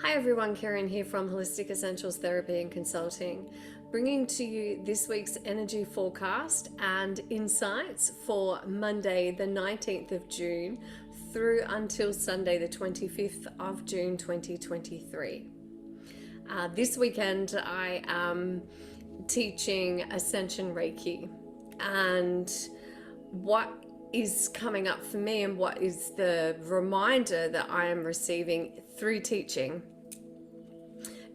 Hi everyone, Kerryn here from Holistic Essentials Therapy and Consulting, bringing to you this week's energy forecast and insights for Monday the 19th of June through until Sunday the 25th of June 2023. This weekend I am teaching Ascension Reiki, and what is coming up for me and what is the reminder that I am receiving through teaching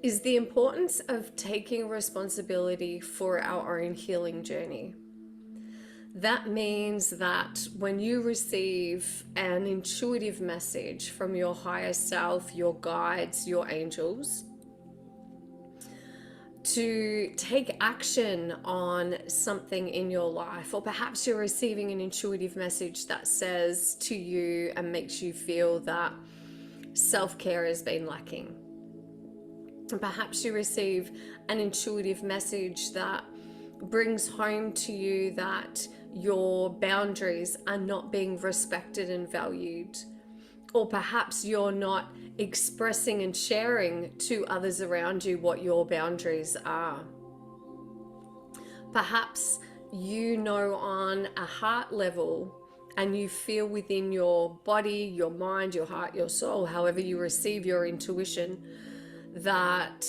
is the importance of taking responsibility for our own healing journey. That means that when you receive an intuitive message from your higher self, your guides, your angels, to take action on something in your life, or perhaps you're receiving an intuitive message that says to you and makes you feel that self-care has been lacking. And perhaps you receive an intuitive message that brings home to you that your boundaries are not being respected and valued. Or perhaps you're not expressing and sharing to others around you what your boundaries are. Perhaps you know on a heart level and you feel within your body, your mind, your heart, your soul, however you receive your intuition, that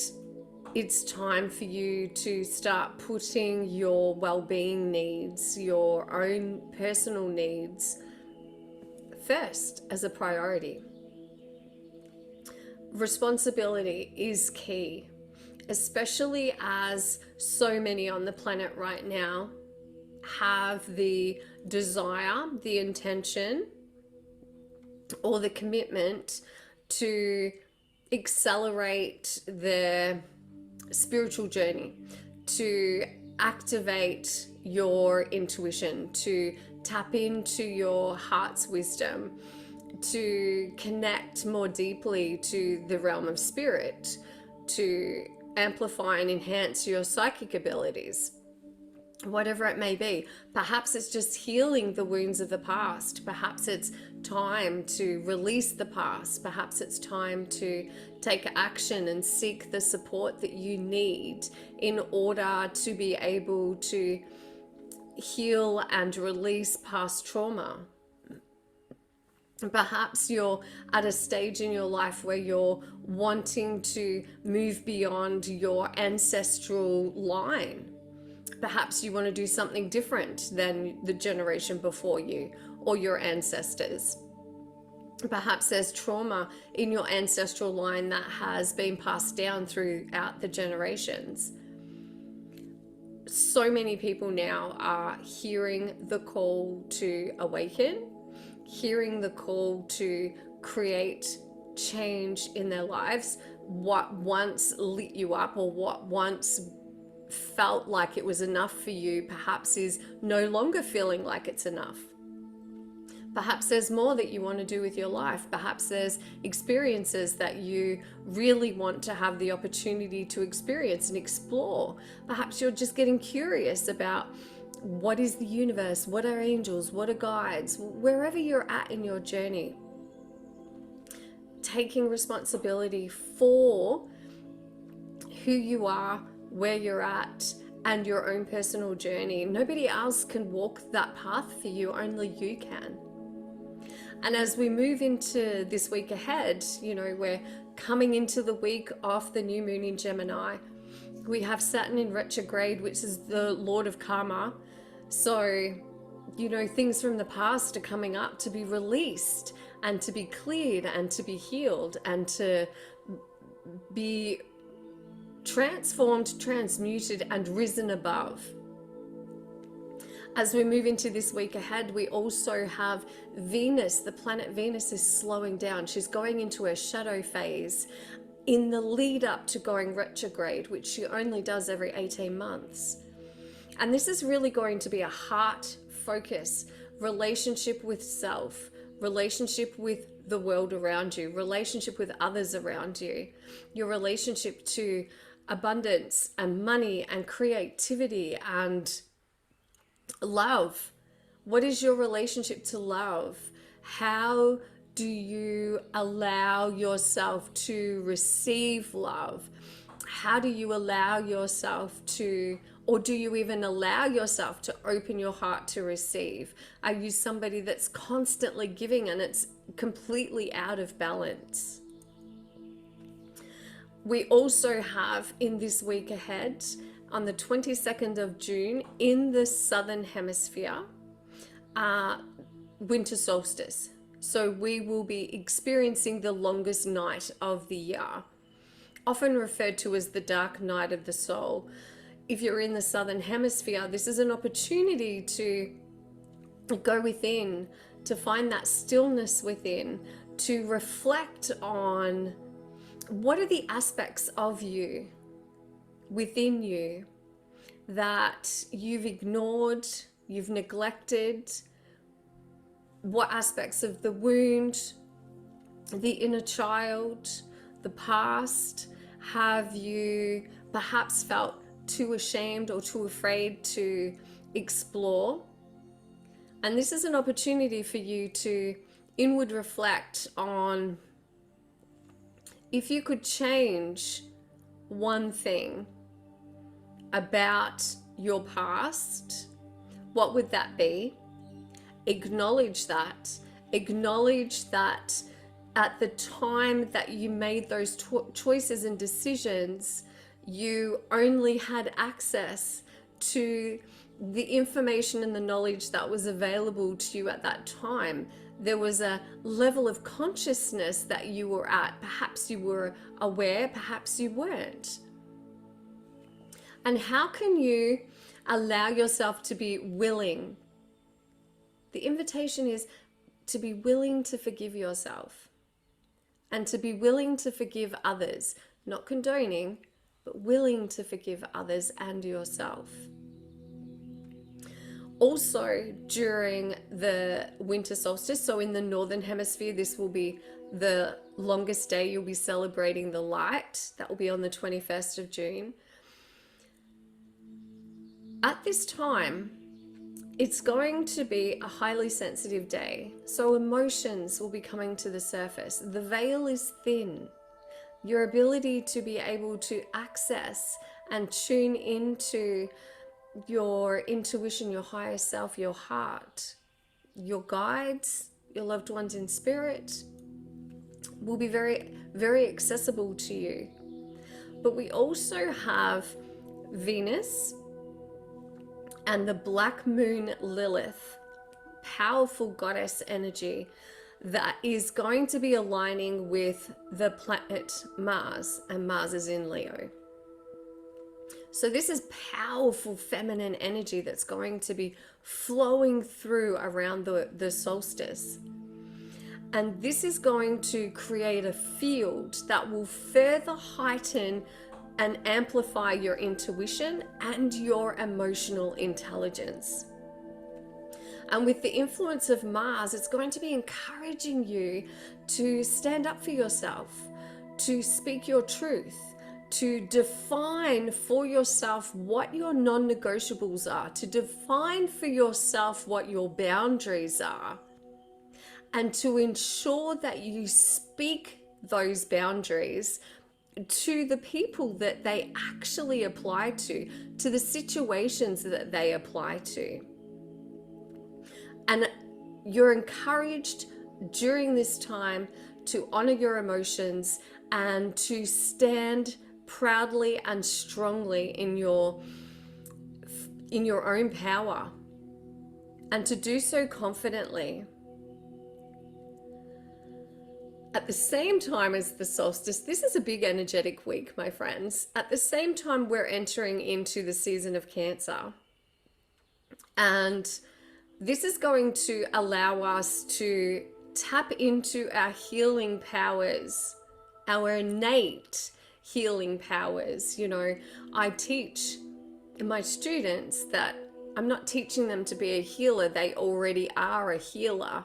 it's time for you to start putting your well-being needs, your own personal needs, first as a priority. Responsibility is key, especially as so many on the planet right now have the desire, the intention, or the commitment to accelerate their spiritual journey, to activate your intuition, to tap into your heart's wisdom, to connect more deeply to the realm of spirit, to amplify and enhance your psychic abilities, whatever it may be. Perhaps it's just healing the wounds of the past. Perhaps it's time to release the past. Perhaps it's time to take action and seek the support that you need in order to be able to heal and release past trauma. Perhaps you're at a stage in your life where you're wanting to move beyond your ancestral line. Perhaps you want to do something different than the generation before you or your ancestors. Perhaps there's trauma in your ancestral line that has been passed down throughout the generations. So many people now are hearing the call to awaken, hearing the call to create change in their lives. What once lit you up, or what once felt like it was enough for you, perhaps is no longer feeling like it's enough. Perhaps there's more that you want to do with your life. Perhaps there's experiences that you really want to have the opportunity to experience and explore. Perhaps you're just getting curious about what is the universe, what are angels, what are guides, wherever you're at in your journey. Taking responsibility for who you are, where you're at, and your own personal journey. Nobody else can walk that path for you, only you can. And as we move into this week ahead, we're coming into the week of the new moon in Gemini. We have Saturn in retrograde, which is the Lord of Karma. So, things from the past are coming up to be released and to be cleared and to be healed and to be transformed, transmuted, and risen above. As we move into this week ahead, we also have Venus. The planet Venus is slowing down. She's going into her shadow phase in the lead up to going retrograde, which she only does every 18 months. And this is really going to be a heart focus, relationship with self, relationship with the world around you, relationship with others around you, your relationship to abundance and money and creativity and love. What is your relationship to love? How Do you allow yourself to receive love? How do you allow yourself to, or do you even allow yourself to open your heart to receive? Are you somebody that's constantly giving and it's completely out of balance? We also have in this week ahead, on the 22nd of June, in the Southern Hemisphere, winter solstice. So we will be experiencing the longest night of the year, often referred to as the dark night of the soul. If you're in the Southern Hemisphere, this is an opportunity to go within, to find that stillness within, to reflect on what are the aspects of you, within you, that you've ignored, you've neglected. What aspects of the wound, the inner child, the past, have you perhaps felt too ashamed or too afraid to explore? And this is an opportunity for you to inward reflect on, if you could change one thing about your past, what would that be? Acknowledge that. Acknowledge that at the time that you made those choices and decisions, you only had access to the information and the knowledge that was available to you at that time. There was a level of consciousness that you were at. Perhaps you were aware, perhaps you weren't. And how can you allow yourself to be willing? The invitation is to be willing to forgive yourself and to be willing to forgive others, not condoning, but willing to forgive others and yourself. Also, during the winter solstice, so in the Northern Hemisphere, this will be the longest day you'll be celebrating the light. That will be on the 21st of June. At this time, it's going to be a highly sensitive day. So emotions will be coming to the surface. The veil is thin. Your ability to be able to access and tune into your intuition, your higher self, your heart, your guides, your loved ones in spirit will be very, very accessible to you. But we also have Venus and the black moon Lilith, powerful goddess energy that is going to be aligning with the planet Mars, and Mars is in Leo. So this is powerful feminine energy that's going to be flowing through around the solstice. And this is going to create a field that will further heighten and amplify your intuition and your emotional intelligence. And with the influence of Mars, it's going to be encouraging you to stand up for yourself, to speak your truth, to define for yourself what your non-negotiables are, to define for yourself what your boundaries are, and to ensure that you speak those boundaries to the people that they actually apply to the situations that they apply to. And you're encouraged during this time to honor your emotions and to stand proudly and strongly in your own power, and to do so confidently. At the same time as the solstice, this is a big energetic week, my friends. At the same time, we're entering into the season of Cancer. And this is going to allow us to tap into our healing powers, our innate healing powers. You know, I teach my students that I'm not teaching them to be a healer. They already are a healer.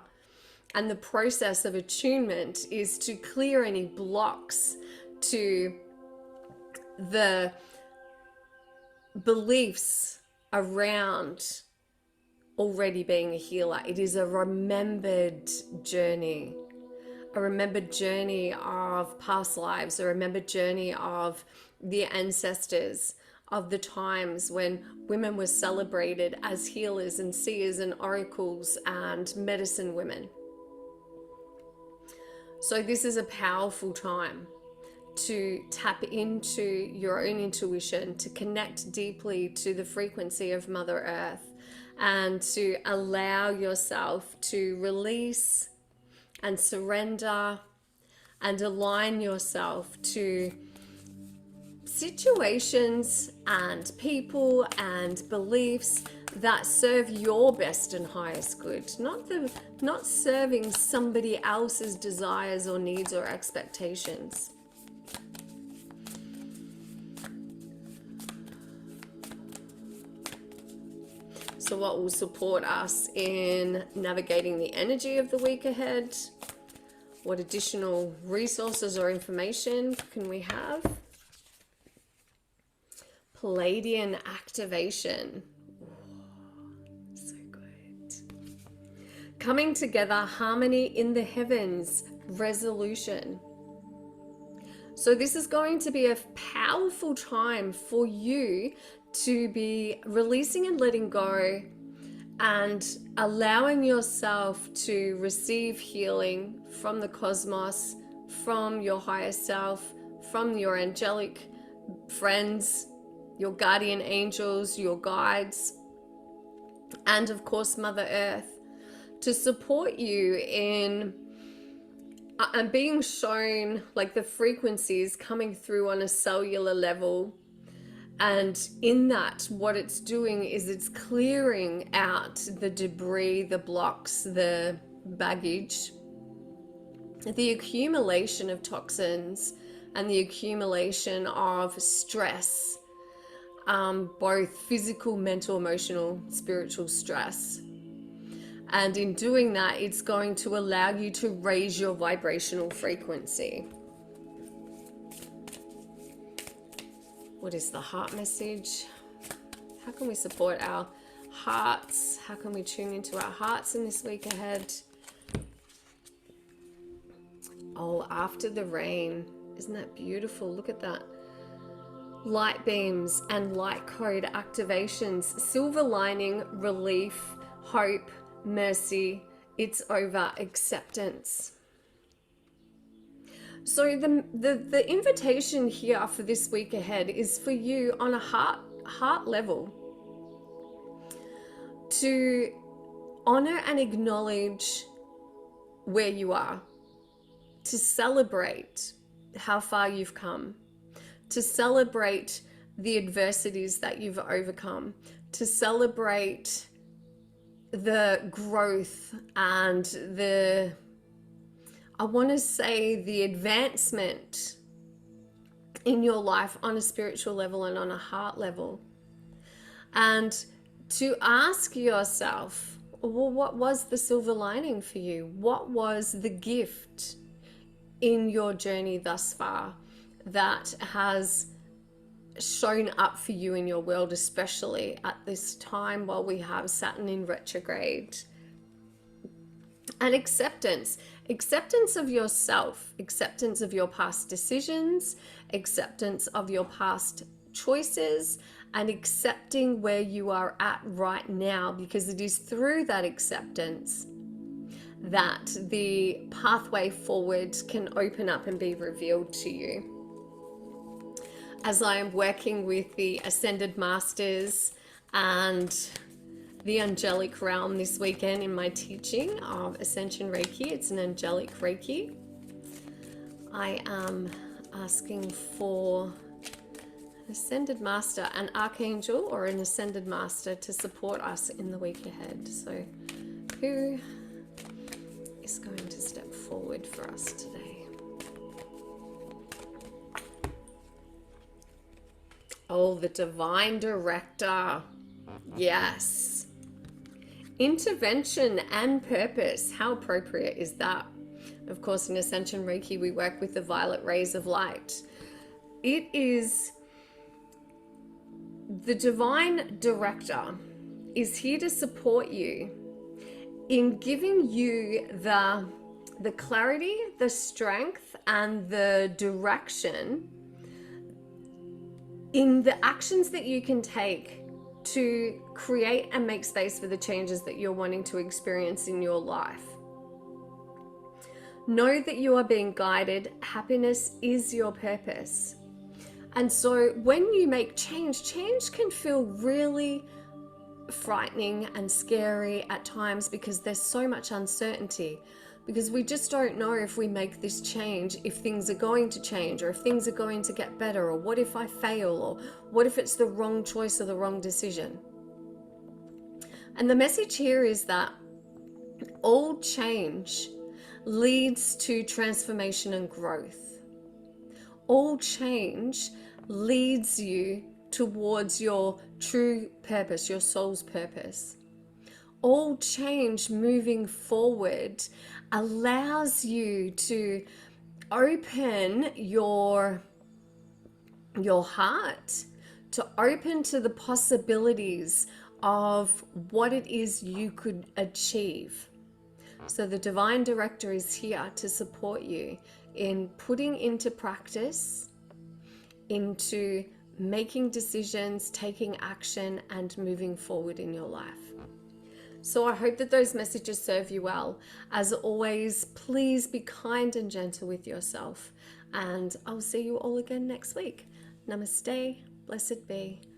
And the process of attunement is to clear any blocks to the beliefs around already being a healer. It is a remembered journey. a remembered journey of past lives, a remembered journey of the ancestors, of the times when women were celebrated as healers and seers and oracles and medicine women. So this is a powerful time to tap into your own intuition, to connect deeply to the frequency of Mother Earth, and to allow yourself to release and surrender and align yourself to situations and people and beliefs that serve your best and highest good, not serving somebody else's desires or needs or expectations. So what will support us in navigating the energy of the week ahead? What additional resources or information can we have? Palladian activation. So good. Coming together, harmony in the heavens, resolution. So this is going to be a powerful time for you to be releasing and letting go and allowing yourself to receive healing from the cosmos, from your higher self, from your angelic friends, your guardian angels, your guides, and of course Mother Earth, to support you in being shown like the frequencies coming through on a cellular level. And in that, what it's doing is it's clearing out the debris, the blocks, the baggage, the accumulation of toxins and the accumulation of stress, both physical, mental, emotional, spiritual stress. And in doing that, it's going to allow you to raise your vibrational frequency. What is the heart message? How can we support our hearts? How can we tune into our hearts in this week ahead? Oh, after the rain. Isn't that beautiful? Look at that. Light beams and light code activations. Silver lining, relief, hope, mercy. It's over, acceptance. So the invitation here for this week ahead is for you on a heart level to honor and acknowledge where you are, to celebrate how far you've come, to celebrate the adversities that you've overcome, to celebrate the growth and I want to say the advancement in your life on a spiritual level and on a heart level. And to ask yourself, well, what was the silver lining for you? What was the gift in your journey thus far that has shown up for you in your world, especially at this time while we have Saturn in retrograde? And acceptance of yourself, acceptance of your past decisions, acceptance of your past choices, and accepting where you are at right now, because it is through that acceptance that the pathway forward can open up and be revealed to you. As I am working with the Ascended Masters and the angelic realm this weekend in my teaching of Ascension Reiki, it's an angelic Reiki, I am asking for an Ascended Master, an Archangel or an Ascended Master to support us in the week ahead. So who is going to step forward for us today? Oh, the Divine Director. Yes. Intervention and purpose. How appropriate is that? Of course, in Ascension Reiki, we work with the violet rays of light. It is the Divine Director is here to support you in giving you the the clarity, the strength, and the direction in the actions that you can take to create and make space for the changes that you're wanting to experience in your life. Know that you are being guided. Happiness is your purpose. And so when you make change can feel really frightening and scary at times because there's so much uncertainty, because we just don't know if we make this change, if things are going to change, or if things are going to get better, or what if I fail, or what if it's the wrong choice or the wrong decision. And the message here is that all change leads to transformation and growth. All change leads you towards your true purpose, your soul's purpose. All change moving forward allows you to open your heart, to open to the possibilities of what it is you could achieve. So the Divine Director is here to support you in putting into practice, into making decisions, taking action, and moving forward in your life. So I hope that those messages serve you well. As always, please be kind and gentle with yourself. And I'll see you all again next week. Namaste. Blessed be.